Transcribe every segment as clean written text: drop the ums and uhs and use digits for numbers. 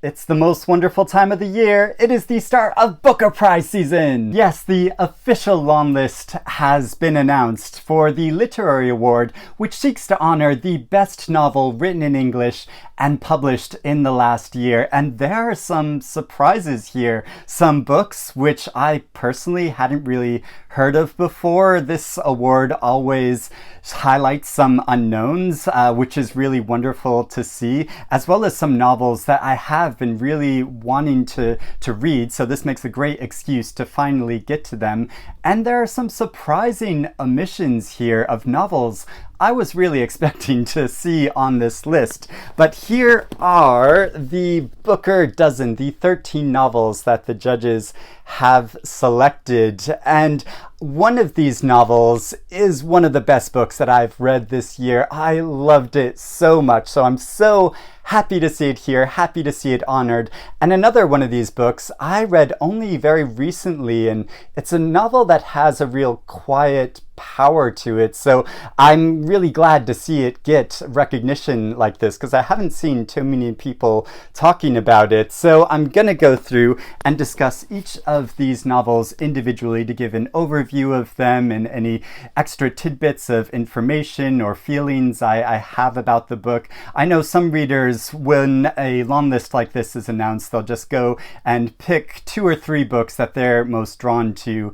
It's the most wonderful time of the year. It is the start of Booker Prize season. Yes, the official longlist has been announced for the Literary Award, which seeks to honor the best novel written in English and published in the last year. And there are some surprises here. Some books which I personally hadn't really heard of before. This award always highlights some unknowns, which is really wonderful to see, as well as some novels that I have been really wanting to read. So this makes a great excuse to finally get to them. And there are some surprising omissions here of novels I was really expecting to see on this list. But here are the Booker dozen, the 13 novels that the judges have selected. And one of these novels is one of the best books that I've read this year. I loved it so much. So I'm so happy to see it here, happy to see it honored. And another one of these books I read only very recently, and it's a novel that has a real quiet power to it. So I'm really glad to see it get recognition like this, because I haven't seen too many people talking about it. So I'm gonna go through and discuss each of these novels individually to give an overview of them and any extra tidbits of information or feelings I have about the book. I know some readers, when a long list like this is announced, they'll just go and pick 2 or 3 books that they're most drawn to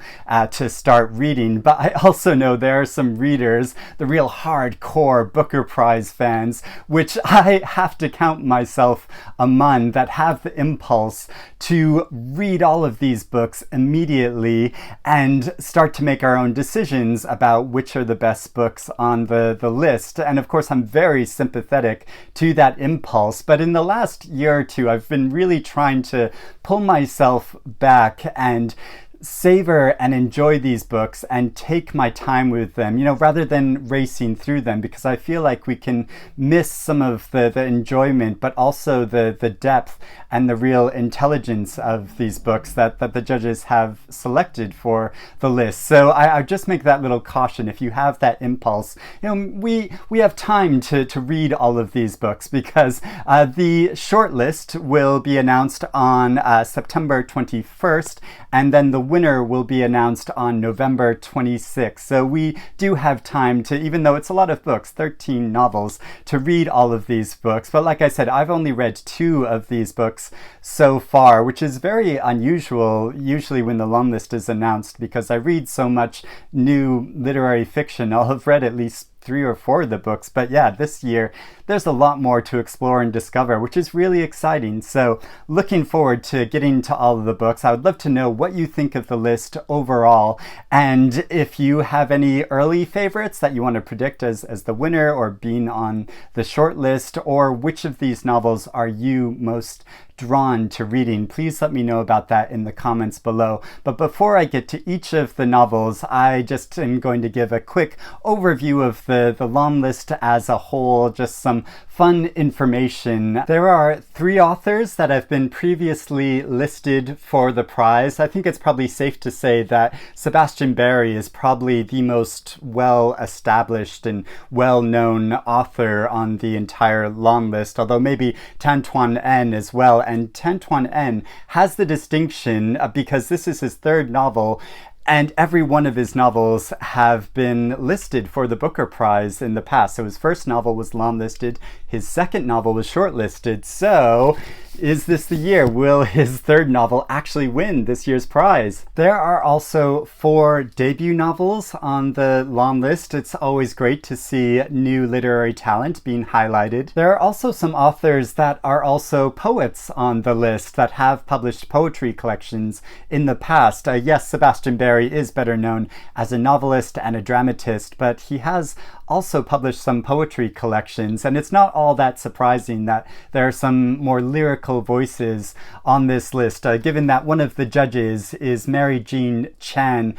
start reading. But I also know there are some readers, the real hardcore Booker Prize fans, which I have to count myself among, that have the impulse to read all of these books immediately and start to make our own decisions about which are the best books on the list. And of course, I'm very sympathetic to that impulse. But in the last year or two, I've been really trying to pull myself back and savor and enjoy these books and take my time with them, rather than racing through them, because I feel like we can miss some of the enjoyment, but also the depth and the real intelligence of these books that the judges have selected for the list. So I just make that little caution. If you have that impulse, we have time to read all of these books, because the shortlist will be announced on September 21st, and then the winner will be announced on November 26th. So we do have time to, even though it's a lot of books, 13 novels, to read all of these books. But like I said, I've only read 2 of these books so far, which is very unusual usually when the long list is announced, because I read so much new literary fiction. I'll have read at least 3 or 4 of the books. But yeah, this year there's a lot more to explore and discover, which is really exciting. So looking forward to getting to all of the books. I would love to know what you think of the list overall, and if you have any early favorites that you want to predict as the winner or being on the short list, or which of these novels are you most drawn to reading. Please let me know about that in the comments below. But before I get to each of the novels, I just am going to give a quick overview of the long list as a whole, just some fun information. There are 3 authors that have been previously listed for the prize. I think it's probably safe to say that Sebastian Barry is probably the most well-established and well-known author on the entire long list, although maybe Tan Tuan En as well. And Tan Tuan En has the distinction, because this is his 3rd novel, and every one of his novels have been listed for the Booker Prize in the past. So his first novel was longlisted, his second novel was shortlisted. So is this the year? Will his 3rd novel actually win this year's prize? There are also 4 debut novels on the long list. It's always great to see new literary talent being highlighted. There are also some authors that are also poets on the list that have published poetry collections in the past. Yes, Sebastian Barry is better known as a novelist and a dramatist, but he has also published some poetry collections, and it's not all that surprising that there are some more lyrical voices on this list, given that one of the judges is Mary Jean Chan,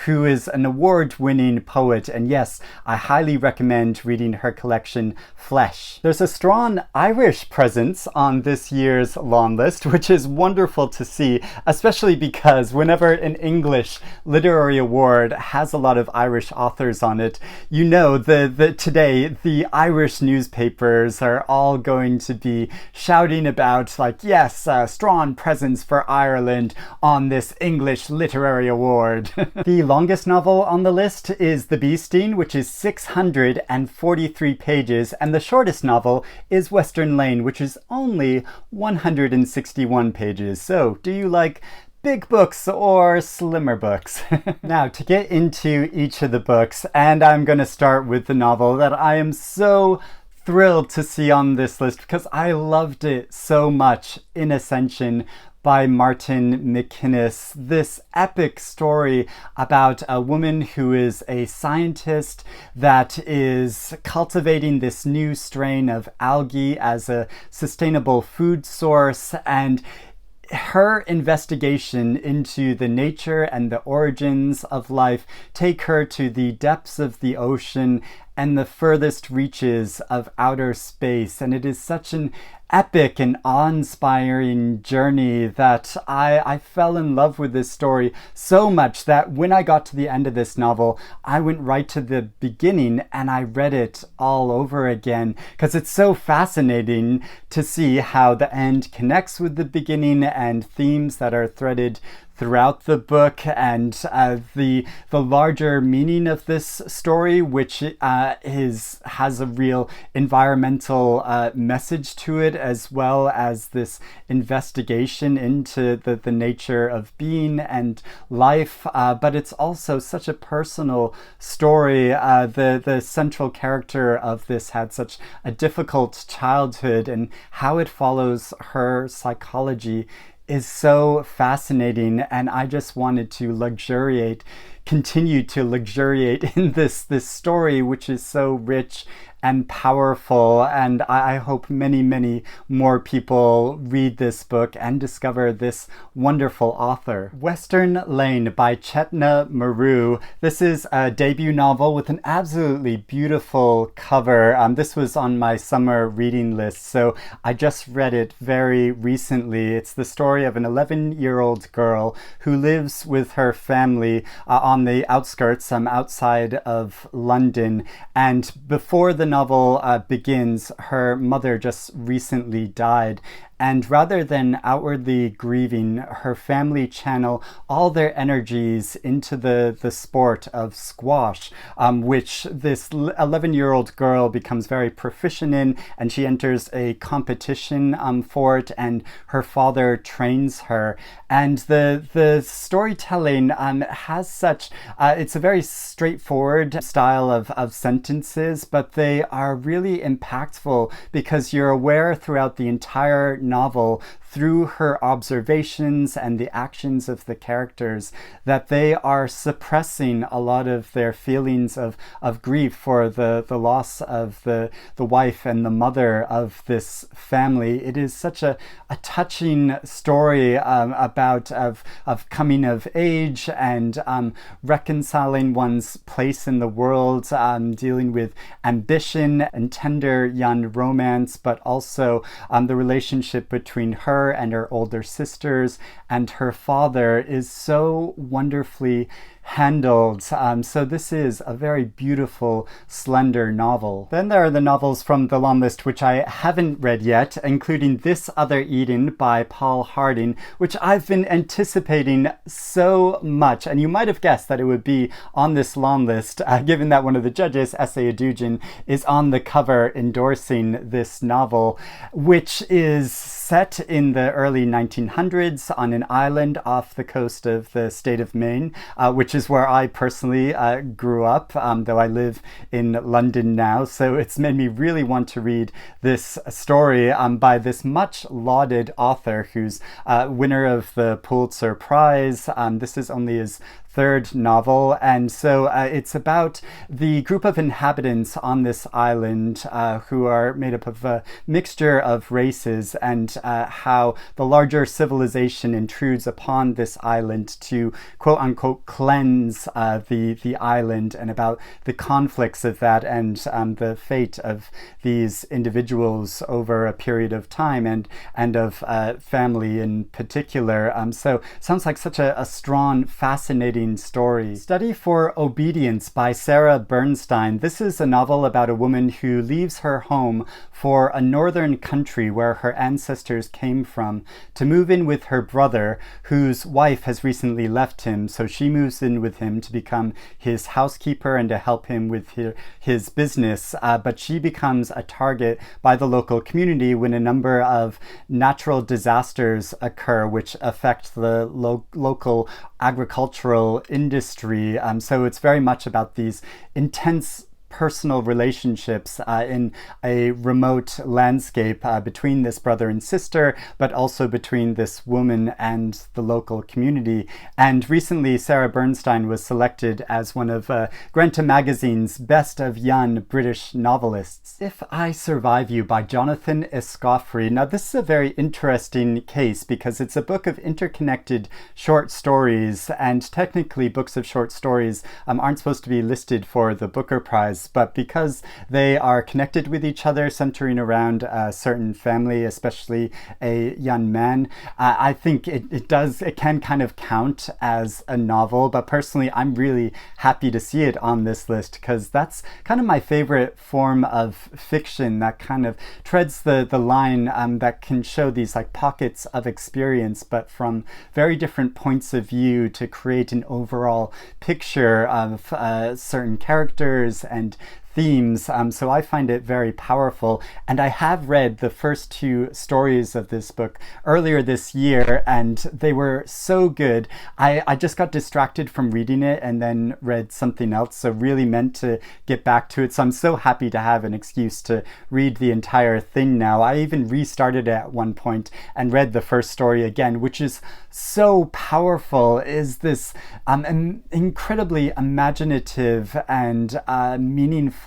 who is an award-winning poet, and yes, I highly recommend reading her collection Flesh. There's a strong Irish presence on this year's long list, which is wonderful to see, especially because whenever an English literary award has a lot of Irish authors on it, the today, the Irish newspapers are all going to be shouting about, like, yes, strong presence for Ireland on this English Literary Award. The longest novel on the list is The Bernstein, which is 643 pages, and the shortest novel is Western Lane, which is only 161 pages. So, do you like big books or slimmer books? Now, to get into each of the books, and I'm going to start with the novel that I am so thrilled to see on this list because I loved it so much, in Ascension by Martin MacInnes. This epic story about a woman who is a scientist that is cultivating this new strain of algae as a sustainable food source, and her investigation into the nature and the origins of life take her to the depths of the ocean and the furthest reaches of outer space. And it is such an epic and awe-inspiring journey that I fell in love with this story so much that when I got to the end of this novel, I went right to the beginning and I read it all over again because it's so fascinating to see how the end connects with the beginning and themes that are threaded throughout the book, and the larger meaning of this story, which has a real environmental message to it, as well as this investigation into the nature of being and life. But it's also such a personal story. The central character of this had such a difficult childhood, and how it follows her psychology is so fascinating, and I just wanted to continue to luxuriate in this story, which is so rich and powerful, and I hope many, many more people read this book and discover this wonderful author. Western Lane by Chetna Maroo. This is a debut novel with an absolutely beautiful cover. This was on my summer reading list, so I just read it very recently. It's the story of an 11-year-old girl who lives with her family on the outskirts, outside of London, and before the novel begins, her mother just recently died. And rather than outwardly grieving, her family channel all their energies into the sport of squash, which this 11-year-old girl becomes very proficient in, and she enters a competition for it, and her father trains her. And the storytelling has such, it's a very straightforward style of sentences, but they are really impactful because you're aware throughout the entire novel, through her observations and the actions of the characters, that they are suppressing a lot of their feelings of grief for the loss of the wife and the mother of this family. It is such a touching story about coming of age and reconciling one's place in the world, dealing with ambition and tender young romance, but also the relationship between her and her older sisters and her father is so wonderfully handled. So this is a very beautiful, slender novel. Then there are the novels from the long list which I haven't read yet, including This Other Eden by Paul Harding, which I've been anticipating so much. And you might have guessed that it would be on this long list, given that one of the judges, S.A. Adujan, is on the cover endorsing this novel, which is set in the early 1900s on an island off the coast of the state of Maine, which is where I personally grew up, though I live in London now. So it's made me really want to read this story by this much lauded author who's winner of the Pulitzer Prize. This is only his third novel, and so it's about the group of inhabitants on this island who are made up of a mixture of races, and how the larger civilization intrudes upon this island to quote-unquote cleanse the island, and about the conflicts of that and the fate of these individuals over a period of time, and of family in particular. So sounds like such a strong, fascinating main story. Study for Obedience by Sarah Bernstein. This is a novel about a woman who leaves her home for a northern country where her ancestors came from to move in with her brother, whose wife has recently left him. So she moves in with him to become his housekeeper and to help him with his business. But she becomes a target by the local community when a number of natural disasters occur which affect the local agricultural industry. So it's very much about these intense personal relationships in a remote landscape between this brother and sister, but also between this woman and the local community. And recently, Sarah Bernstein was selected as one of Granta Magazine's Best of Young British Novelists. If I Survive You by Jonathan Escoffery. Now, this is a very interesting case because it's a book of interconnected short stories, and technically books of short stories aren't supposed to be listed for the Booker Prize, but because they are connected with each other, centering around a certain family, especially a young man, I think it can kind of count as a novel. But personally, I'm really happy to see it on this list because that's kind of my favorite form of fiction that kind of treads the line that can show these like pockets of experience, but from very different points of view to create an overall picture of certain characters and themes. So I find it very powerful, and I have read the first two stories of this book earlier this year, and they were so good. I just got distracted from reading it and then read something else, so really meant to get back to it. So I'm so happy to have an excuse to read the entire thing now. I even restarted it at one point and read the first story again, which is so powerful. Is this incredibly imaginative and meaningful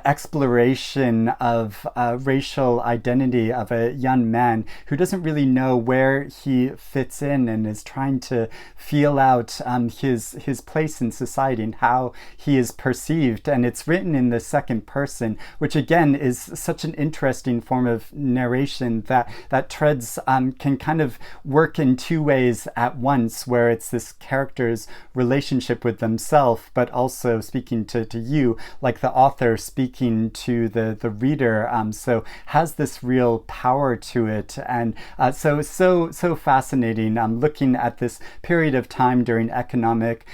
exploration of racial identity of a young man who doesn't really know where he fits in and is trying to feel out his place in society and how he is perceived. And it's written in the second person, which again is such an interesting form of narration that treads can kind of work in two ways at once, where it's this character's relationship with themselves, but also speaking to you, like the author speaking to the reader. So has this real power to it, and so fascinating. Looking at this period of time during economic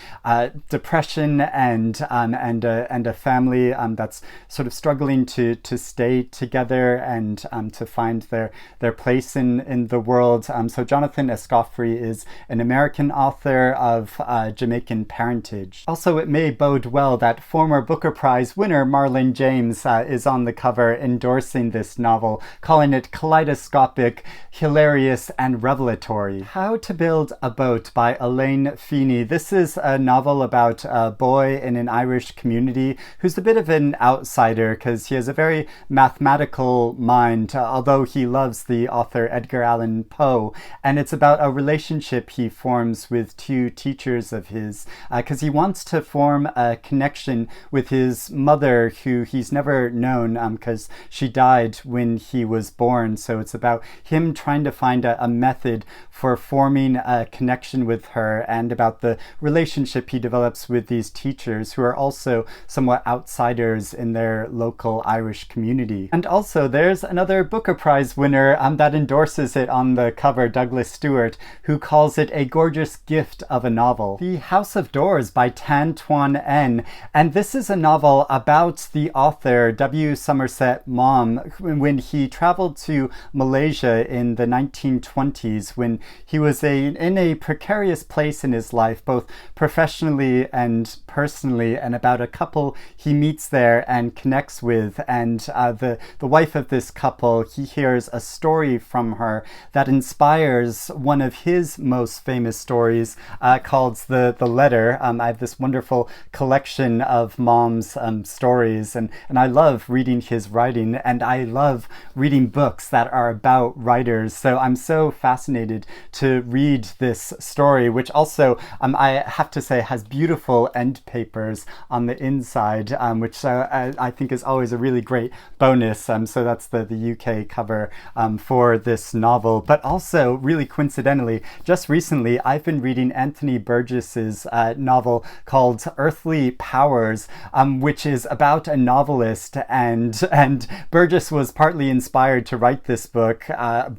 depression and a family that's sort of struggling to stay together and to find their place in the world. So Jonathan Escoffery is an American author of Jamaican parentage. Also, it may bode well that former Booker Prize winner Marlon James is on the cover endorsing this novel, calling it kaleidoscopic, hilarious, and revelatory. How to Build a Boat by Elaine Feeney. This is a novel about a boy in an Irish community who's a bit of an outsider because he has a very mathematical mind, although he loves the author Edgar Allan Poe. And it's about a relationship he forms with two teachers of his because he wants to form a connection with his mother, who he's never known because she died when he was born. So it's about him trying to find a method for forming a connection with her, and about the relationship he develops with these teachers who are also somewhat outsiders in their local Irish community. And also there's another Booker Prize winner that endorses it on the cover, Douglas Stewart, who calls it a gorgeous gift of a novel. The House of Doors by Tan Tuan En, and this is a novel about the author W. Somerset Maugham when he traveled to Malaysia in the 1920s, when he was in a precarious place in his life, both professionally and personally, and about a couple he meets there and connects with. And the wife of this couple, he hears a story from her that inspires one of his most famous stories called The Letter. I have this wonderful collection of Maugham's stories, and I love reading his writing, and I love reading books that are about writers. So I'm so fascinated to read this story, which also, I have to say, has beautiful end papers on the inside, which I think is always a really great bonus. So that's the UK cover for this novel. But also, really coincidentally, just recently, I've been reading Anthony Burgess's novel called Earthly Powers, which is about a novelist, and Burgess was partly inspired to write this book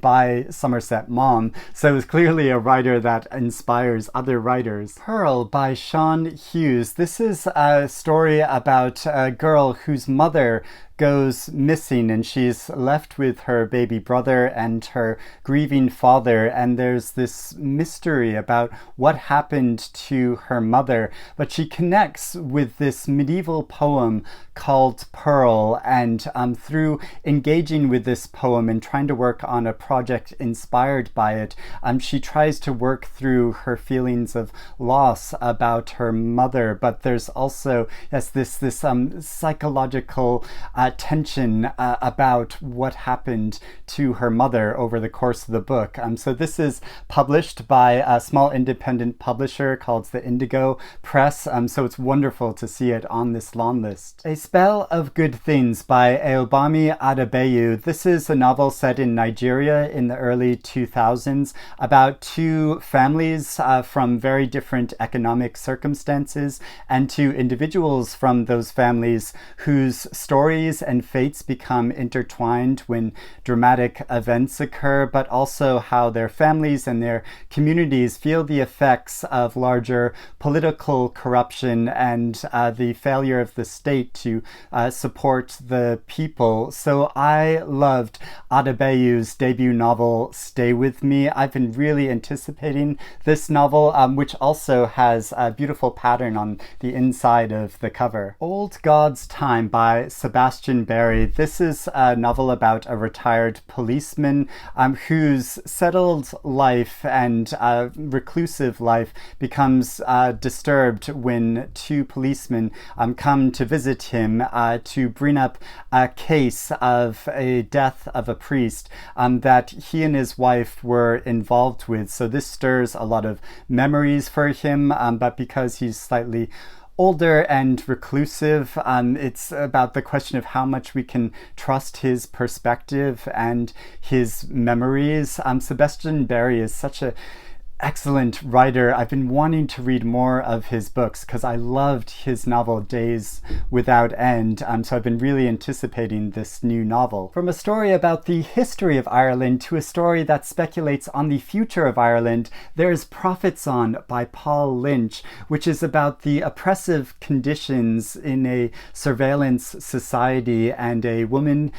by Somerset Maugham, so it was clearly a writer that inspires other writers. Pearl by Sean Hughes. This is a story about a girl whose mother goes missing, and she's left with her baby brother and her grieving father, and there's this mystery about what happened to her mother. But she connects with this medieval poem called Pearl, and through engaging with this poem and trying to work on a project inspired by it, she tries to work through her feelings of loss about her mother. But there's also this psychological tension about what happened to her mother over the course of the book. So this is published by a small independent publisher called the Indigo Press. So it's wonderful to see it on this long list. A Spell of Good Things by Ayobami Adebayo. This is a novel set in Nigeria in the early 2000s about two families from very different economic circumstances, and two individuals from those families whose stories and fates become intertwined when dramatic events occur, but also how their families and their communities feel the effects of larger political corruption and the failure of the state to support the people. So I loved Adebayo's debut novel, Stay With Me. I've been really anticipating this novel, which also has a beautiful pattern on the inside of the cover. Old God's Time by Sebastian. This is a novel about a retired policeman whose settled life and reclusive life becomes disturbed when two policemen come to visit him to bring up a case of a death of a priest that he and his wife were involved with. So this stirs a lot of memories for him, but because he's slightly older and reclusive, it's about the question of how much we can trust his perspective and his memories. Sebastian Barry is such a excellent writer. I've been wanting to read more of his books because I loved his novel Days Without End, so I've been really anticipating this new novel. From a story about the history of Ireland to a story that speculates on the future of Ireland, there's Prophets On by Paul Lynch, which is about the oppressive conditions in a surveillance society and a woman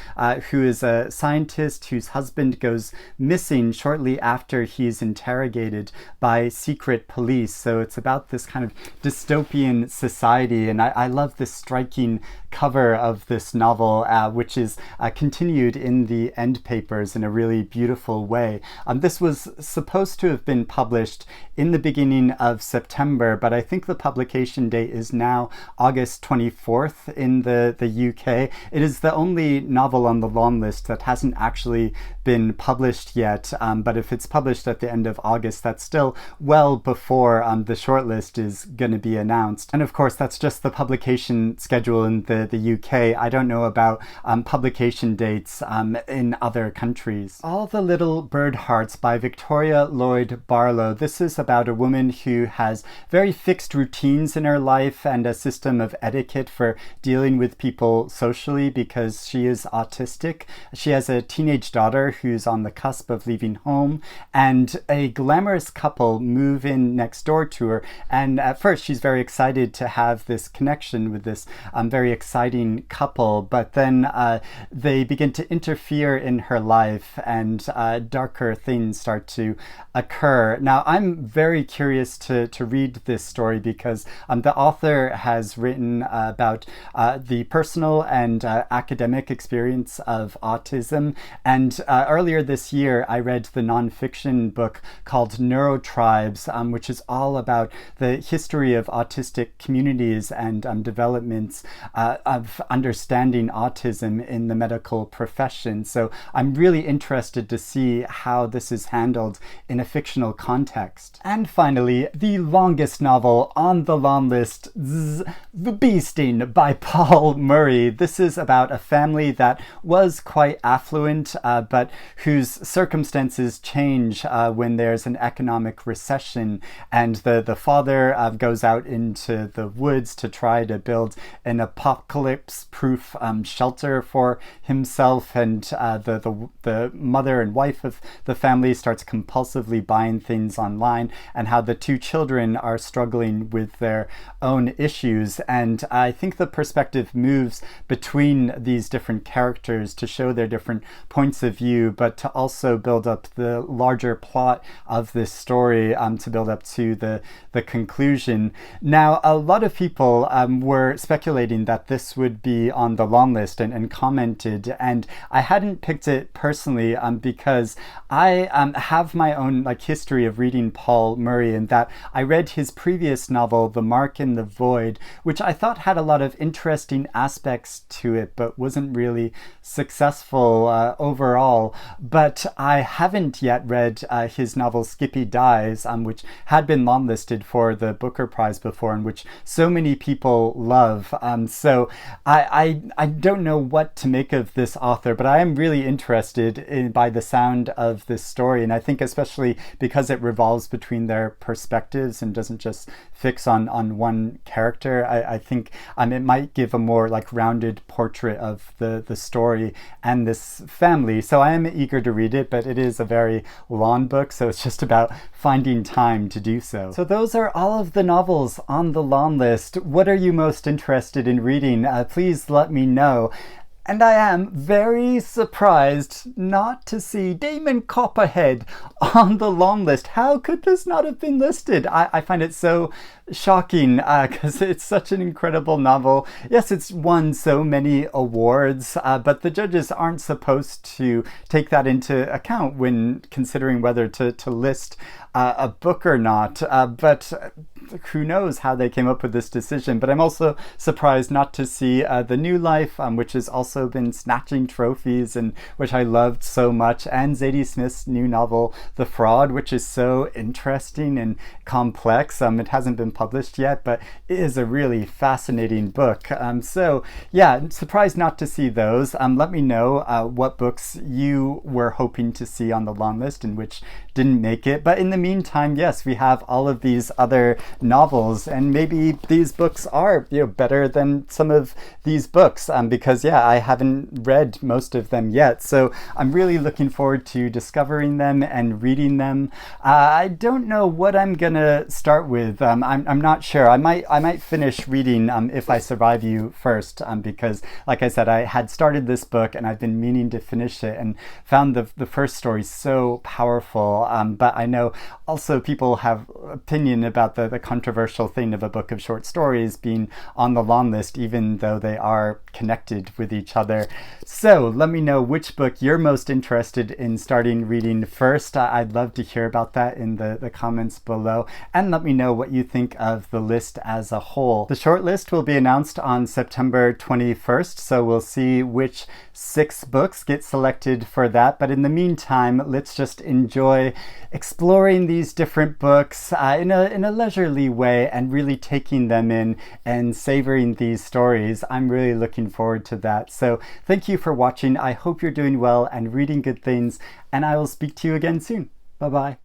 who is a scientist whose husband goes missing shortly after he's interrogated by secret police. So it's about this kind of dystopian society, and I love this striking cover of this novel, which is continued in the end papers in a really beautiful way. This was supposed to have been published in the beginning of September, but I think the publication date is now August 24th in the UK. It is the only novel on the long list that hasn't actually been published yet, but if it's published at the end of August, that's still well before the shortlist is going to be announced. And of course, that's just the publication schedule in the UK. I don't know about publication dates in other countries. All the Little Bird Hearts by Viktoria Lloyd-Barlow. This is about a woman who has very fixed routines in her life and a system of etiquette for dealing with people socially because she is autistic. She has a teenage daughter who's on the cusp of leaving home, and a glamorous couple move in next door to her. And at first she's very excited to have this connection with this very exciting couple, but then they begin to interfere in her life and darker things start to occur. Now, I'm very curious to read this story because the author has written about the personal and academic experience of autism. And earlier this year, I read the nonfiction book called Neurotribes, which is all about the history of autistic communities and developments of understanding autism in the medical profession. So I'm really interested to see how this is handled in a fictional context. And finally, the longest novel on the long list, The Beasting by Paul Murray. This is about a family that was quite affluent, but whose circumstances change when there's an economic recession, and the father goes out into the woods to try to build an apocalypse-proof shelter for himself, and the mother and wife of the family starts compulsively buying things online, and how the two children are struggling with their own issues. And I think the perspective moves between these different characters to show their different points of view, but to also build up the larger plot of this story, to build up to the conclusion. Now, a lot of people were speculating that this would be on the long list and commented, and I hadn't picked it personally because I have my own history of reading Paul Murray, in that I read his previous novel, The Mark in the Void, which I thought had a lot of interesting aspects to it, but wasn't really successful overall. But I haven't yet read his novel Skippy Dies, which had been longlisted for the Booker Prize before, and which so many people love. So I don't know what to make of this author, but I am really interested by the sound of this story, and I think especially because it revolves between their perspectives and doesn't just fix on one character, I think it might give a more rounded portrait of the story and this family. So I am eager to read it, but it is a very long book, so it's just about finding time to do so. So those are all of the novels on the long list. What are you most interested in reading? Please let me know. And I am very surprised not to see Damon Copperhead on the long list. How could this not have been listed? I find it so shocking because it's such an incredible novel. Yes, it's won so many awards, but the judges aren't supposed to take that into account when considering whether to list a book or not. But who knows how they came up with this decision. But I'm also surprised not to see The New Life, which has also been snatching trophies and which I loved so much, and Zadie Smith's new novel, The Fraud, which is so interesting and complex. It hasn't been published yet, but it is a really fascinating book. So yeah, surprised not to see those. Let me know what books you were hoping to see on the long list and which didn't make it. But in the meantime, yes, we have all of these other novels, and maybe these books are better than some of these books, because yeah, I haven't read most of them yet, so I'm really looking forward to discovering them and reading them. I don't know what I'm gonna start with. I'm not sure. I might finish reading If I Survive You first, because like I said, I had started this book and I've been meaning to finish it and found the first story so powerful. But I know also people have opinion about the controversial thing of a book of short stories being on the long list, even though they are connected with each other. So let me know which book you're most interested in starting reading first. I'd love to hear about that in the comments below, and let me know what you think of the list as a whole. The shortlist will be announced on September 21st, so we'll see which 6 books get selected for that. But in the meantime, let's just enjoy exploring these different books in a leisurely way and really taking them in and savoring these stories. I'm really looking forward to that. So thank you for watching. I hope you're doing well and reading good things, and I will speak to you again soon. Bye-bye.